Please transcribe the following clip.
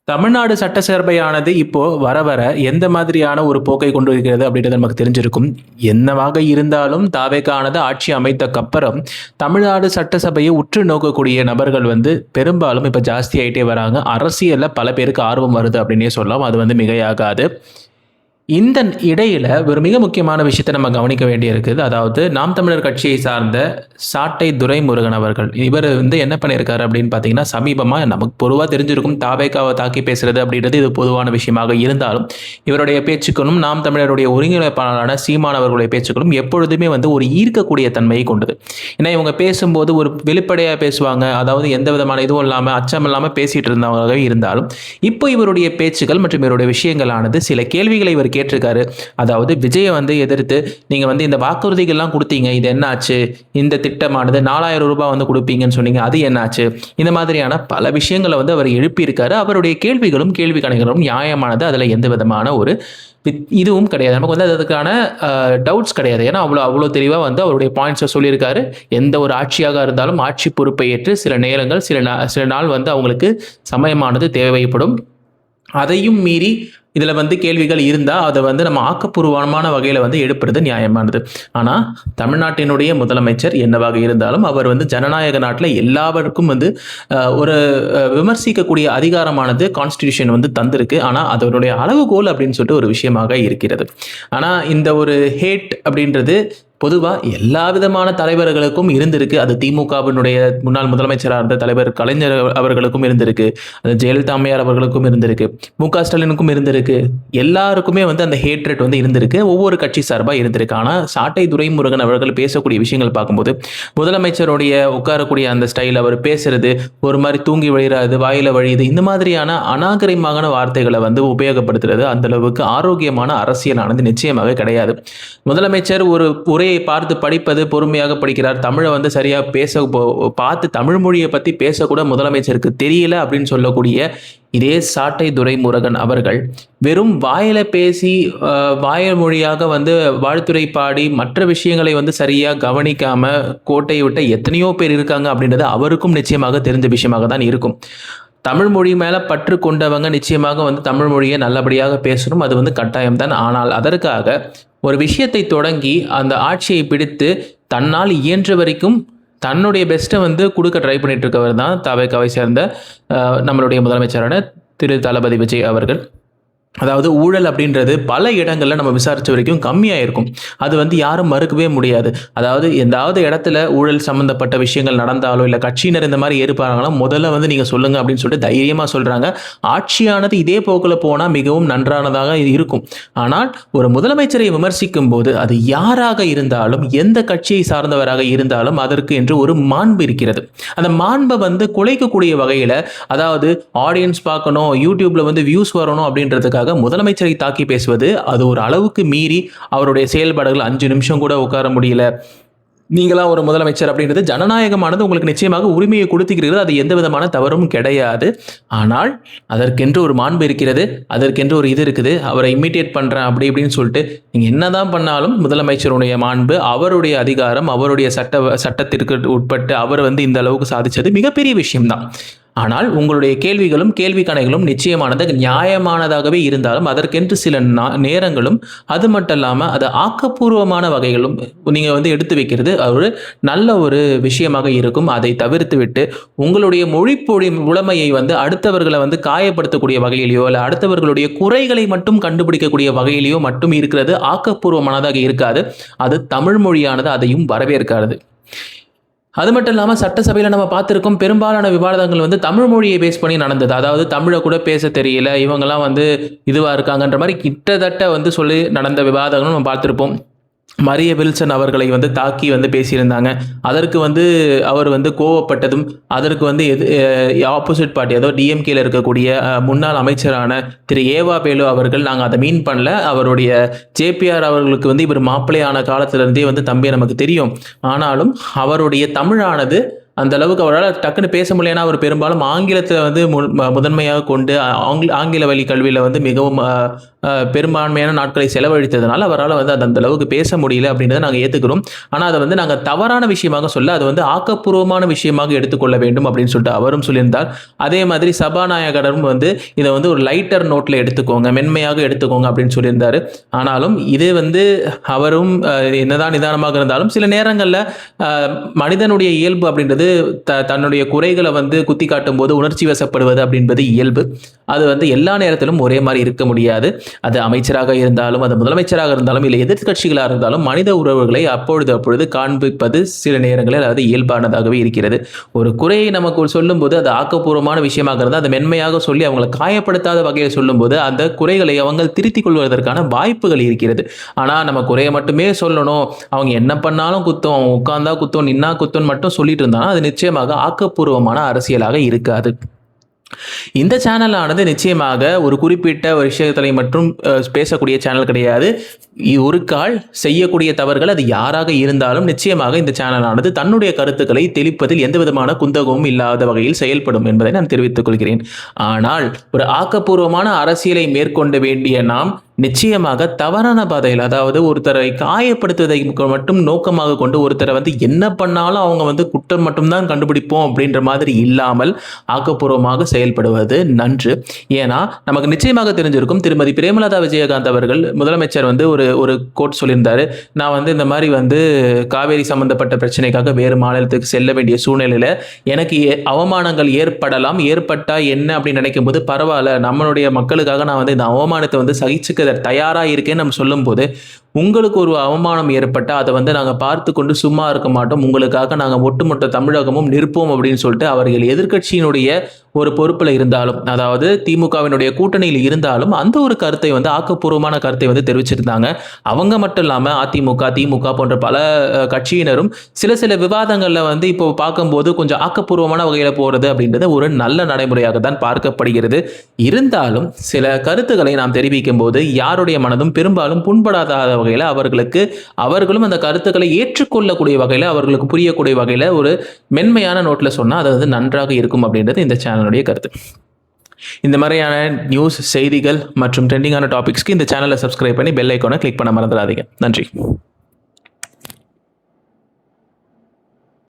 தமிழ்நாடு சட்டசபையானது இப்போ வர வர எந்த மாதிரியான ஒரு போக்கை கொண்டு இருக்கிறது அப்படின்றது நமக்கு தெரிஞ்சிருக்கும். என்னவாக இருந்தாலும் தாவேகானது ஆட்சி அமைத்தக்கப்புறம் தமிழ்நாடு சட்டசபையை உற்று நோக்கக்கூடிய நபர்கள் பெரும்பாலும் இப்போ ஜாஸ்தி ஆயிட்டே வராங்க. அரசியல்ல பல பேருக்கு ஆர்வம் வருது அப்படின்னே சொல்லலாம். அது மிகையாகாது. இந்த இடையில ஒரு மிக முக்கியமான விஷயத்தை நம்ம கவனிக்க வேண்டியிருக்குது. அதாவது நாம் தமிழர் கட்சியை சார்ந்த சாட்டை துரைமுருகன் அவர்கள். இவர் என்ன பண்ணியிருக்காரு அப்படின்னு பார்த்தீங்கன்னா, சமீபமா நமக்கு பொதுவா தெரிஞ்சிருக்கும் தாவேகாவை தாக்கி பேசுறது அப்படின்றது இது பொதுவான விஷயமாக இருந்தாலும், இவருடைய பேச்சுக்களும் நாம் தமிழருடைய ஒருங்கிணைப்பாளரான சீமான் அவர்களுடைய பேச்சுக்களும் எப்பொழுதுமே ஒரு ஈர்க்கக்கூடிய தன்மையை கொண்டது. ஏன்னா இவங்க பேசும்போது ஒரு வெளிப்படையா பேசுவாங்க. அதாவது எந்த விதமான இதுவும் இல்லாம அச்சம் இல்லாம பேசிட்டு இருந்தவங்களாகவே இருந்தாலும், இப்போ இவருடைய பேச்சுக்கள் மற்றும் இவருடைய விஷயங்களானது சில கேள்விகளை இவர் கேட்டிருக்காரு. அதாவது விஜயை எதிர்த்து நீங்க இந்த வாக்குறுதிகள்லாம் கொடுத்தீங்க, இது என்ன ஆச்சு? இந்த திட்டமானது 4000 ரூபாய் கொடுப்பீங்கன்னு சொன்னீங்க, அது என்ன ஆச்சு? இந்த மாதிரியான பல விஷயங்களை அவர் எழுப்பியிருக்காரு. அவருடைய கேள்விகளும் கேள்வி கணைகளும் நியாயமானது. அதுல எந்த விதமான ஒரு இதுவும் கிடையாது. நமக்கு அதுக்கான டவுட்ஸ் கிடையாது. ஏன்னா அவ்வளோ தெளிவாக அவருடைய பாயிண்ட்ஸை சொல்லியிருக்காரு. எந்த ஒரு ஆட்சியாக இருந்தாலும் ஆட்சி பொறுப்பை ஏற்று சில நேரங்கள் சில நாள் அவங்களுக்கு சமயமானது தேவைப்படும். அதையும் மீறி இதில் கேள்விகள் இருந்தால் அதை நம்ம ஆக்கப்பூர்வமான வகையில் எடுப்பது நியாயமானது. ஆனால் தமிழ்நாட்டினுடைய முதலமைச்சர் என்னவாக இருந்தாலும் அவர் ஜனநாயக நாட்டில் எல்லாருக்கும் ஒரு விமர்சிக்கக்கூடிய அதிகாரமானது கான்ஸ்டிடியூஷன் தந்திருக்கு. ஆனால் அதனுடைய அளவுகோல் அப்படின்னு சொல்லிட்டு ஒரு விஷயமாக இருக்கிறது. ஆனால் இந்த ஒரு ஹேட் அப்படின்றது பொதுவாக எல்லா விதமான தலைவர்களுக்கும் இருந்திருக்கு. அது திமுகவினுடைய முன்னாள் முதலமைச்சராக இருந்த தலைவர் கலைஞர் அவர்களுக்கும் இருந்திருக்கு, அது ஜெயலலிதா அம்மையார் அவர்களுக்கும் இருந்திருக்கு, மு.க. ஸ்டாலினுக்கும் இருந்திருக்கு. எல்லாருக்குமே அந்த ஹேட்ரட் இருந்திருக்கு, ஒவ்வொரு கட்சி சார்பாக இருந்திருக்கு. ஆனால் சாட்டை துரைமுருகன் அவர்கள் பேசக்கூடிய விஷயங்கள் பார்க்கும்போது முதலமைச்சருடைய உட்காரக்கூடிய அந்த ஸ்டைல், அவர் பேசுறது ஒரு மாதிரி தூங்கி வழிகிறது, வாயில வழியுது, இந்த மாதிரியான அநாகரிகமான வார்த்தைகளை உபயோகப்படுத்துறது அந்த அளவுக்கு ஆரோக்கியமான அரசியலானது நிச்சயமாக கிடையாது. முதலமைச்சர் ஒரு உரை பார்த்து படிப்பது, பொறுமையாக படிக்கிறார். தமிழை சரியா பார்த்து தமிழ் மொழியை பத்தி பேசக்கூட முதலமைச்சருக்கு தெரியல அப்படின்னு சொல்லக்கூடிய இதே சாட்டை துரைமுருகன் அவர்கள் வெறும் வாயில பேசி வாயல் மொழியாக வாழ்த்துரை பாடி மற்ற விஷயங்களை சரியா கவனிக்காம கோட்டையை விட்ட எத்தனையோ பேர் இருக்காங்க அப்படின்றது அவருக்கும் நிச்சயமாக தெரிஞ்ச விஷயமாக தான் இருக்கும். தமிழ் மொழி மேல பற்று கொண்டவங்க நிச்சயமாக தமிழ் மொழியை நல்லபடியாக பேசணும், அது கட்டாயம்தான். ஆனால் அதற்காக ஒரு விஷயத்தை தொடங்கி அந்த ஆட்சியை பிடித்து தன்னால் இயன்ற வரைக்கும் தன்னுடைய பெஸ்ட்டை கொடுக்க ட்ரை பண்ணிட்டு இருக்கவர் தான் தவேகாவை சேர்ந்த நம்மளுடைய முதலமைச்சரான திரு தளபதி விஜய் அவர்கள். அதாவது ஊழல் அப்படின்றது பல இடங்கள்ல நம்ம விசாரிச்ச வரைக்கும் கம்மியாக இருக்கும். அது யாரும் மறுக்கவே முடியாது. அதாவது எந்தாவது இடத்துல ஊழல் சம்பந்தப்பட்ட விஷயங்கள் நடந்தாலோ இல்லை கட்சியினர் இந்த மாதிரி ஏற்பாங்களோ முதல்ல நீங்க சொல்லுங்க அப்படின்னு சொல்லிட்டு தைரியமா சொல்றாங்க. ஆட்சியானது இதே போக்குல போனா மிகவும் நன்றானதாக இருக்கும். ஆனால் ஒரு முதலமைச்சரை விமர்சிக்கும் போது அது யாராக இருந்தாலும் எந்த கட்சியை சார்ந்தவராக இருந்தாலும் அதற்கு என்று ஒரு மாண்பு இருக்கிறது. அந்த மாண்பை குலைக்கக்கூடிய வகையில, அதாவது ஆடியன்ஸ் பார்க்கணும், யூடியூப்ல வியூஸ் வரணும் அப்படின்றதுக்காக முதலமைச்சரை தாக்கி பேசுவது அது ஒரு அளவுக்கு மீறி அவருடைய செயல்பாடுகள் 5 நிமிஷம் கூட உட்கார முடியல. நீங்களா ஒரு முதலமைச்சர் அப்படின்றது ஜனநாயகமானது உங்களுக்கு நிச்சயமாக உரிமையை கொடுத்துக்கிறது, அது எந்த விதமான தவறும் கிடையாது. ஆனால் அதற்கென்று ஒரு மாண்பு இருக்கிறது, அதற்கென்று ஒரு இது இருக்குது. அவரை இமிட்டேட் பண்றேன் அப்படி இப்படின்னு சொல்லிட்டு நீங்க என்னதான் பண்ணாலும் முதலமைச்சருடைய மாண்பு, அவருடைய அதிகாரம், அவருடைய சட்டத்திற்கு உட்பட்டு அவர் இந்த அளவுக்கு சாதிச்சது மிகப்பெரிய விஷயம்தான். ஆனால் உங்களுடைய கேள்விகளும் கேள்வி கணைகளும் நிச்சயமானது நியாயமானதாகவே இருந்தாலும் அதற்கென்று சில நேரங்களும், அது மட்டும் இல்லாமல் அது ஆக்கப்பூர்வமான வகைகளும் நீங்கள் எடுத்து வைக்கிறது ஒரு நல்ல ஒரு விஷயமாக இருக்கும். அதை தவிர்த்து விட்டு உங்களுடைய மொழிப்பொழி புலமையை அடுத்தவர்களை காயப்படுத்தக்கூடிய வகையிலையோ இல்லை அடுத்தவர்களுடைய குறைகளை மட்டும் கண்டுபிடிக்கக்கூடிய வகையிலையோ மட்டும் இருக்கிறது ஆக்கப்பூர்வமானதாக இருக்காது. அது தமிழ் மொழியானது அதையும் வரவேற்காது. அது மட்டும் இல்லாமல் சட்டசபையில் நம்ம பார்த்துருக்கோம், பெரும்பாலான விவாதங்கள் தமிழ் மொழியை பேஸ் பண்ணி நடந்தது. அதாவது தமிழை கூட பேச தெரியல, இவங்கெல்லாம் இதுவாக இருக்காங்கன்ற மாதிரி கிட்டத்தட்ட சொல்லி நடந்த விவாதங்களும் நம்ம பார்த்துருப்போம். மரிய வில்சன் அவர்களை தாக்கி பேசியிருந்தாங்க. அதற்கு அவர் கோவப்பட்டதும் அதற்கு ஆப்போசிட் பார்ட்டி, அதாவது டிஎம்கேல இருக்கக்கூடிய முன்னாள் அமைச்சரான திரு ஏவா பேலு அவர்கள், நாங்கள் அதை மீன் பண்ணல, அவருடைய ஜேபிஆர் அவர்களுக்கு இவர் மாப்பிள்ளையான காலத்திலிருந்தே தம்பியை நமக்கு தெரியும், ஆனாலும் அவருடைய தமிழானது அந்த அளவுக்கு அவரால் டக்குன்னு பேச முடியலன்னா அவர் பெரும்பாலும் ஆங்கிலத்தை முதன்மையாக கொண்டு ஆங்கில வழி கல்வியில் மிகவும் பெரும்பான்மையான நாட்களை செலவழித்ததுனால அவரால் வந்து அது அந்த அளவுக்கு பேச முடியல அப்படின்றத நாங்கள் ஏற்றுக்கிறோம். ஆனால் அதை வந்து நாங்கள் தவறான விஷயமாக சொல்ல, அது வந்து ஆக்கப்பூர்வமான விஷயமாக எடுத்துக்கொள்ள வேண்டும் அப்படின்னு சொல்லிட்டு அவரும் சொல்லியிருந்தார். அதே மாதிரி சபாநாயகரும் வந்து இதை வந்து ஒரு லைட்டர் நோட்டில் எடுத்துக்கோங்க, மென்மையாக எடுத்துக்கோங்க அப்படின்னு சொல்லியிருந்தாரு. ஆனாலும் இது வந்து அவரும் என்னதான் நிதானமாக இருந்தாலும் சில நேரங்களில் மனிதனுடைய இயல்பு அப்படின்றது தன்னுடைய குறைகளை வந்து குத்தி காட்டும் போது உணர்ச்சி வசப்படுவது அப்படின்றது இயல்பு. அது வந்து எல்லா நேரத்திலும் ஒரே மாதிரி இருக்க முடியாது. அது அமைச்சராக இருந்தாலும், அது முதலமைச்சராக இருந்தாலும், இல்லை எதிர்கட்சிகளாக இருந்தாலும் மனித உறவுகளை அப்பொழுது காண்பிப்பது சில நேரங்களில் அது இயல்பானதாகவே இருக்கிறது. ஒரு குறையை நமக்கு சொல்லும்போது அது ஆக்கப்பூர்வமான விஷயமாக இருந்தால் அதை மென்மையாக சொல்லி அவங்களை காயப்படுத்தாத வகையில் சொல்லும்போது அந்த குறைகளை அவங்க திருத்திக் கொள்வதற்கான வாய்ப்புகள் இருக்கிறது. ஆனால் நம்ம குறையை மட்டுமே சொல்லணும், அவங்க என்ன பண்ணாலும் குத்தம், அவங்க உட்கார்ந்தா குத்தம், நின்னா குத்தம் மட்டும் சொல்லிட்டு இருந்தாலும் அது நிச்சயமாக ஆக்கப்பூர்வமான அரசியலாக இருக்காது. இந்த சேனலானது நிச்சயமாக ஒரு குறிப்பிட்ட ஒரு விஷயத்தை மட்டும் பேசக்கூடிய சேனல் கிடையாது. ஒரு கால் செய்யக்கூடிய தவறுகள் அது யாராக இருந்தாலும் நிச்சயமாக இந்த சேனலானது தன்னுடைய கருத்துக்களை தெளிப்பதில் எந்த விதமான குந்தகமும் இல்லாத வகையில் செயல்படும் என்பதை நான் தெரிவித்துக் கொள்கிறேன். ஆனால் ஒரு ஆக்கப்பூர்வமான அரசியலை மேற்கொள்ள வேண்டிய நாம் நிச்சயமாக தவறான பாதையில், அதாவது ஒருத்தரை காயப்படுத்துவதை மட்டும் நோக்கமாக கொண்டு ஒருத்தரை வந்து என்ன பண்ணாலும் அவங்க வந்து குற்றம் மட்டும்தான் கண்டுபிடிப்போம் அப்படின்ற மாதிரி இல்லாமல் ஆக்கப்பூர்வமாக செயல்படுவது நன்று. ஏன்னா நமக்கு நிச்சயமாக தெரிஞ்சிருக்கும், திருமதி பிரேமலதா விஜயகாந்த் அவர்கள் முதலமைச்சர் வந்து ஒரு கோட் சொல்லியிருந்தாரு. நான் வந்து இந்த மாதிரி வந்து காவேரி சம்பந்தப்பட்ட பிரச்சனைக்காக வேறு மாநிலத்துக்கு செல்ல வேண்டிய சூழ்நிலையில எனக்கு அவமானங்கள் ஏற்படலாம், ஏற்பட்டா என்ன அப்படின்னு நினைக்கும் போது பரவாயில்ல, நம்மளுடைய மக்களுக்காக நான் வந்து இந்த அவமானத்தை வந்து சகிச்சுக்க தயாரா இருக்கேன்னு நம்ம சொல்லும் போது, உங்களுக்கு ஒரு அவமானம் ஏற்பட்டா அதை வந்து நாங்கள் பார்த்து கொண்டு சும்மா இருக்க மாட்டோம், உங்களுக்காக நாங்கள் ஒட்டுமொத்த தமிழகமும் நிற்போம் அப்படின்னு சொல்லிட்டு அவர்கள் எதிர்கட்சியினுடைய ஒரு பொறுப்பில் இருந்தாலும், அதாவது திமுகவினுடைய கூட்டணியில் இருந்தாலும் அந்த ஒரு கருத்தை வந்து ஆக்கப்பூர்வமான கருத்தை வந்து தெரிவிச்சிருந்தாங்க. அவங்க மட்டும் இல்லாமல் அதிமுக, திமுக போன்ற பல கட்சியினரும் சில விவாதங்களில் வந்து இப்போ பார்க்கும்போது கொஞ்சம் ஆக்கப்பூர்வமான வகையில் போகிறது அப்படின்றது ஒரு நல்ல நடைமுறையாக தான் பார்க்கப்படுகிறது. இருந்தாலும் சில கருத்துக்களை நாம் தெரிவிக்கும் போது யாருடைய மனதும் பெரும்பாலும் புண்படாத வகையில் அவர்களும் அந்த கருத்துக்களை ஏற்றுக்கொள்ளக்கூடிய வகையில், அவர்களுக்கு புரியக்கூடிய வகையில் ஒரு மென்மையான நோட்டில் சொன்னால் அது வந்து நன்றாக இருக்கும் அப்படின்றது இந்த சேனலுடைய கருத்து. இந்த மாதிரியான நியூஸ், செய்திகள் மற்றும் ட்ரெண்டிங்கான டாபிக்ஸ்க்கு இந்த சேனலை சப்ஸ்கிரைப் பண்ணி பெல் ஐக்கானை கிளிக் பண்ண மறந்துடாதீங்க. நன்றி.